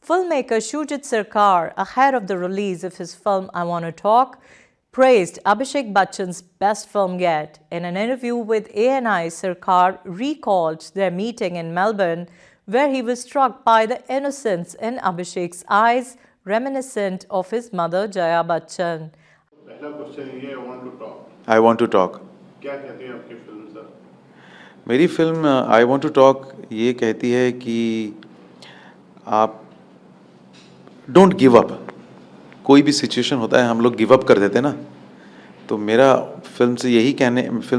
Filmmaker Shujit Sarkar, ahead of the release of his film I Want to Talk, praised Abhishek Bachchan's best film yet. In an interview with ANI, Sarkar recalled their meeting in Melbourne, where he was struck by the innocence in Abhishek's eyes, reminiscent of his mother Jaya Bachchan. पहला question ये I want to talk. I want to talk क्या कहती है आपकी film sir? मेरी film I want to talk ये कहती है कि आप डोंट गिव अप। कोई भी सिचुएशन होता है हम लोग गिव अप कर देते हैं ना, तो मेरा फिल्म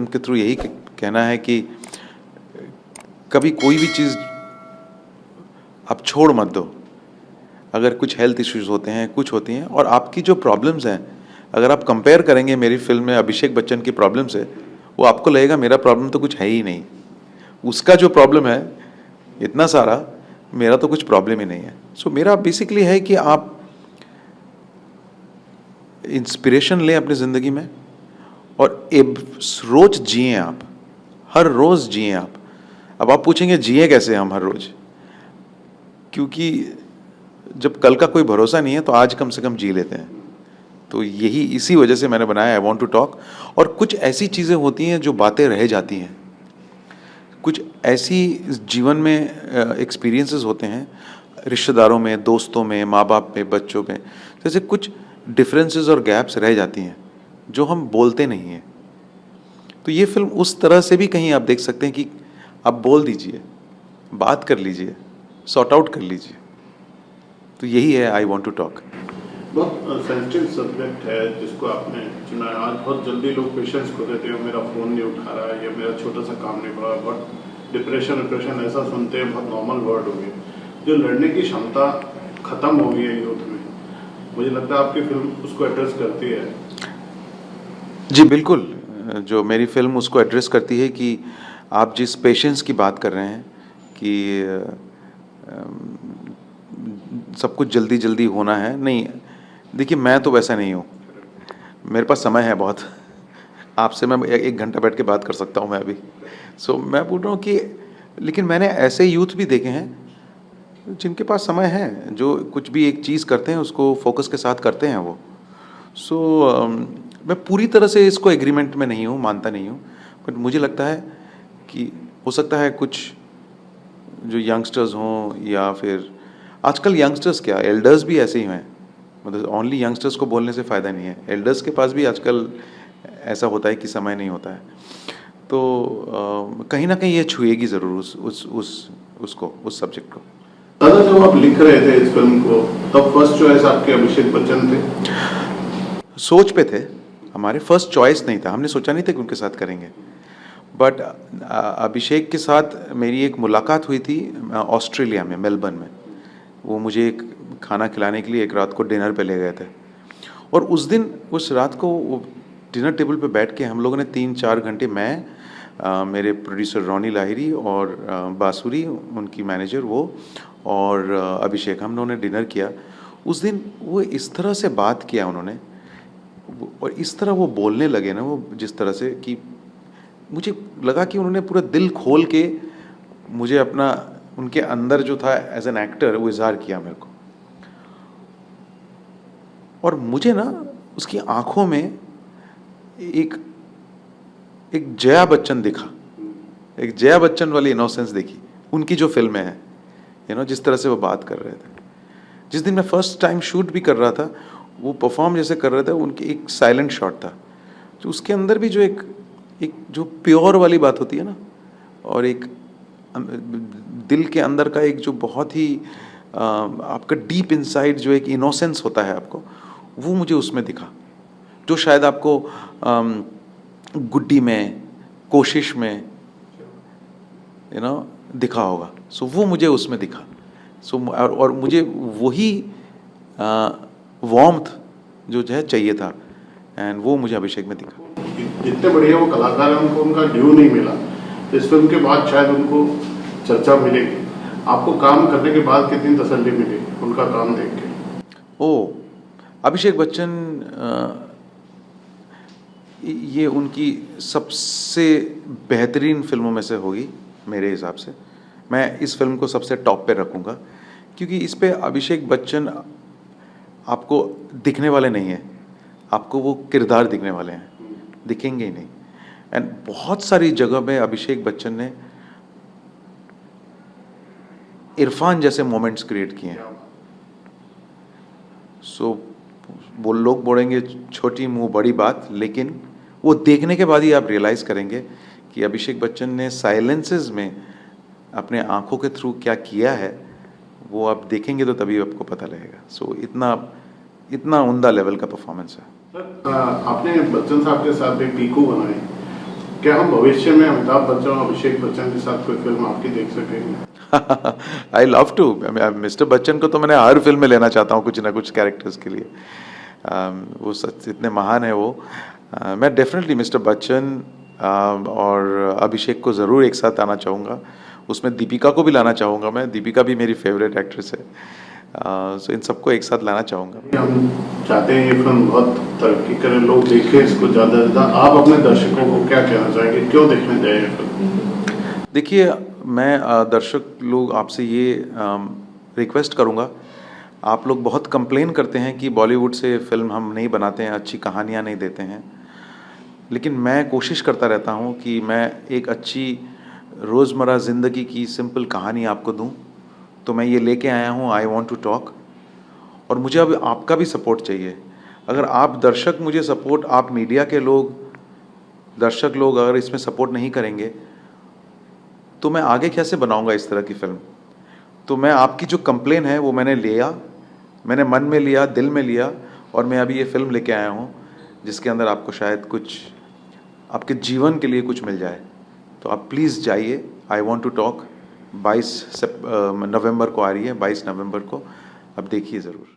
के थ्रू यही कहना है कि कभी कोई भी चीज़ आप छोड़ मत दो। अगर कुछ हेल्थ इश्यूज होते हैं, कुछ होती हैं, और आपकी जो प्रॉब्लम्स हैं अगर आप कंपेयर करेंगे मेरी फिल्म में अभिषेक बच्चन की प्रॉब्लम से, वो आपको लगेगा मेरा प्रॉब्लम तो कुछ है ही नहीं। उसका जो प्रॉब्लम है इतना सारा, मेरा तो कुछ प्रॉब्लम ही नहीं है। सो मेरा बेसिकली है कि आप इंस्पिरेशन लें अपनी ज़िंदगी में और एक रोज़ जिए, आप हर रोज़ जिए आप। अब आप पूछेंगे जिए कैसे हम हर रोज़, क्योंकि जब कल का कोई भरोसा नहीं है तो आज कम से कम जी लेते हैं। तो यही इसी वजह से मैंने बनाया आई वॉन्ट टू टॉक। और कुछ ऐसी चीज़ें होती हैं जो बातें रह जाती हैं, कुछ ऐसी जीवन में एक्सपीरियंसेस होते हैं, रिश्तेदारों में, दोस्तों में, माँ बाप में, बच्चों में, जैसे कुछ डिफरेंसेस और गैप्स रह जाती हैं जो हम बोलते नहीं हैं। तो ये फिल्म उस तरह से भी कहीं आप देख सकते हैं कि आप बोल दीजिए, बात कर लीजिए, सॉर्ट आउट कर लीजिए। तो यही है आई वॉन्ट टू टॉक। बहुत सेंसिटिव सब्जेक्ट है जिसको आपने चुना है। आज बहुत जल्दी लोग पेशेंस खो देते हैं, मेरा फ़ोन नहीं उठा रहा है या मेरा छोटा सा काम नहीं पड़ा। बहुत डिप्रेशन ऐसा सुनते हैं, बहुत नॉर्मल वर्ड हो गए। जो लड़ने की क्षमता ख़त्म हो गई है यूथ में, मुझे लगता है आपकी फिल्म उसको एड्रेस करती है। जी बिल्कुल, जो मेरी फिल्म उसको एड्रेस करती है कि आप जिस पेशेंस की बात कर रहे हैं कि सब कुछ जल्दी जल्दी होना है, नहीं। देखिए मैं तो वैसा नहीं हूँ, मेरे पास समय है बहुत। आपसे मैं एक घंटा बैठ के बात कर सकता हूँ मैं अभी। सो मैं बोल रहा हूँ कि लेकिन मैंने ऐसे यूथ भी देखे हैं जिनके पास समय है, जो कुछ भी एक चीज़ करते हैं उसको फोकस के साथ करते हैं वो। सो मैं पूरी तरह से इसको एग्रीमेंट में नहीं हूँ, मानता नहीं हूँ, बट मुझे लगता है कि हो सकता है कुछ जो यंगस्टर्स हों, या फिर आजकल यंगस्टर्स क्या, एल्डर्स भी ऐसे ही हैं। मतलब ओनली यंगस्टर्स को बोलने से फ़ायदा नहीं है, एल्डर्स के पास भी आजकल ऐसा होता है कि समय नहीं होता है। तो कहीं ना कहीं ये छुएगी ज़रूर उस सब्जेक्ट को। दादा, जब आप लिख रहे थे इस फिल्म को, तब फर्स्ट चॉइस आपके अभिषेक बच्चन थे? सोच पे थे, हमारे फर्स्ट चॉइस नहीं था, हमने सोचा नहीं था कि उनके साथ करेंगे। बट अभिषेक के साथ मेरी एक मुलाकात हुई थी ऑस्ट्रेलिया में, मेलबर्न में। वो मुझे एक खाना खिलाने के लिए एक रात को डिनर पे ले गए थे, और उस रात को वो डिनर टेबल पे बैठ के हम लोगों ने 3-4 घंटे, मैं मेरे प्रोड्यूसर रॉनी लाहिरी और बांसुरी उनकी मैनेजर वो, और अभिषेक, हम लोगों ने डिनर किया। उस दिन वो इस तरह से बात किया उन्होंने, और इस तरह वो बोलने लगे ना, वो जिस तरह से कि मुझे लगा कि उन्होंने पूरा दिल खोल के मुझे अपना, उनके अंदर जो था एज एन एक्टर वो इजहार किया मेरे को। और मुझे ना उसकी आंखों में एक जया बच्चन दिखा, एक जया बच्चन वाली इनोसेंस देखी उनकी जो फिल्में हैं, जिस तरह से वो बात कर रहे थे। जिस दिन मैं फर्स्ट टाइम शूट भी कर रहा था, वो परफॉर्म जैसे कर रहे थे, उनकी एक साइलेंट शॉट था, तो उसके अंदर भी जो एक जो प्योर वाली बात होती है ना, और एक दिल के अंदर का एक जो बहुत ही आपका डीप इनसाइड जो एक इनोसेंस होता है आपको, वो मुझे उसमें दिखा, जो शायद आपको गुड्डी में, कोशिश में दिखा होगा। सो वो मुझे उसमें दिखा। सो और मुझे वही वार्मथ जो है चाहिए था, एंड वो मुझे अभिषेक में दिखा। जितने बढ़िया वो कलाकार हैं, उनको उनका ड्यू नहीं मिला। इस फिल्म के बाद शायद उनको चर्चा मिलेगी। आपको काम करने के बाद कितनी तसल्ली मिली उनका काम देख के? अभिषेक बच्चन ये उनकी सबसे बेहतरीन फिल्मों में से होगी मेरे हिसाब से। मैं इस फिल्म को सबसे टॉप पे रखूँगा, क्योंकि इस पे अभिषेक बच्चन आपको दिखने वाले नहीं हैं, आपको वो किरदार दिखने वाले हैं, दिखेंगे ही नहीं। एंड बहुत सारी जगह में अभिषेक बच्चन ने इरफान जैसे मोमेंट्स क्रिएट किए हैं। सो वो लोग बोलेंगे छोटी मुंह बड़ी बात, लेकिन वो देखने के बाद ही आप रियलाइज़ करेंगे कि अभिषेक बच्चन ने साइलेंसेस में अपने आंखों के थ्रू क्या किया है, वो आप देखेंगे तो तभी आपको पता लगेगा। सो इतना उम्दा लेवल का परफॉर्मेंस है। सर, आपने बच्चन साहब के साथ एक पीकू बनाई, क्या हम भविष्य में अमिताभ बच्चन और अभिषेक बच्चन के साथ कोई फिल्म आपकी देख सकेंगे? I love to. Mister Bachchan को तो मैंने हर फिल्म में लेना चाहता हूँ कुछ ना कुछ कैरेक्टर्स के लिए। वो सच इतने महान है वो। मैं डेफिनेटली मिस्टर बच्चन और अभिषेक को ज़रूर एक साथ आना चाहूँगा। उसमें दीपिका को भी लाना चाहूँगा मैं, दीपिका भी मेरी फेवरेट एक्ट्रेस है। सो इन सबको एक साथ लाना चाहूँगा। हम चाहते हैं ये फिल्म बहुत तरक्की करे, लोग देखें इसको ज़्यादा से ज़्यादा। आप अपने दर्शकों को क्या कहना चाहेंगे, क्यों देखने जाए ये फिल्म? देखिए, मैं दर्शक लोग आपसे ये रिक्वेस्ट करूँगा, आप लोग बहुत कंप्लेन करते हैं कि बॉलीवुड से फिल्म हम नहीं बनाते हैं, अच्छी कहानियाँ नहीं देते हैं, लेकिन मैं कोशिश करता रहता हूँ कि मैं एक अच्छी रोज़मर्रा ज़िंदगी की सिंपल कहानी आपको दूँ। तो मैं ये लेके आया हूँ आई वॉन्ट टू टॉक, और मुझे अब आपका भी सपोर्ट चाहिए। अगर आप दर्शक मुझे सपोर्ट, आप मीडिया के लोग, दर्शक लोग अगर इसमें सपोर्ट नहीं करेंगे तो मैं आगे कैसे बनाऊंगा इस तरह की फिल्म। तो मैं आपकी जो कंप्लेन है वो मैंने मन में लिया, दिल में लिया, और मैं अभी ये फिल्म लेके आया हूँ जिसके अंदर आपको शायद कुछ आपके जीवन के लिए कुछ मिल जाए। तो आप प्लीज़ जाइए, आई वॉन्ट टू टॉक 22 नवंबर को आ रही है, 22 नवंबर को, अब देखिए ज़रूर।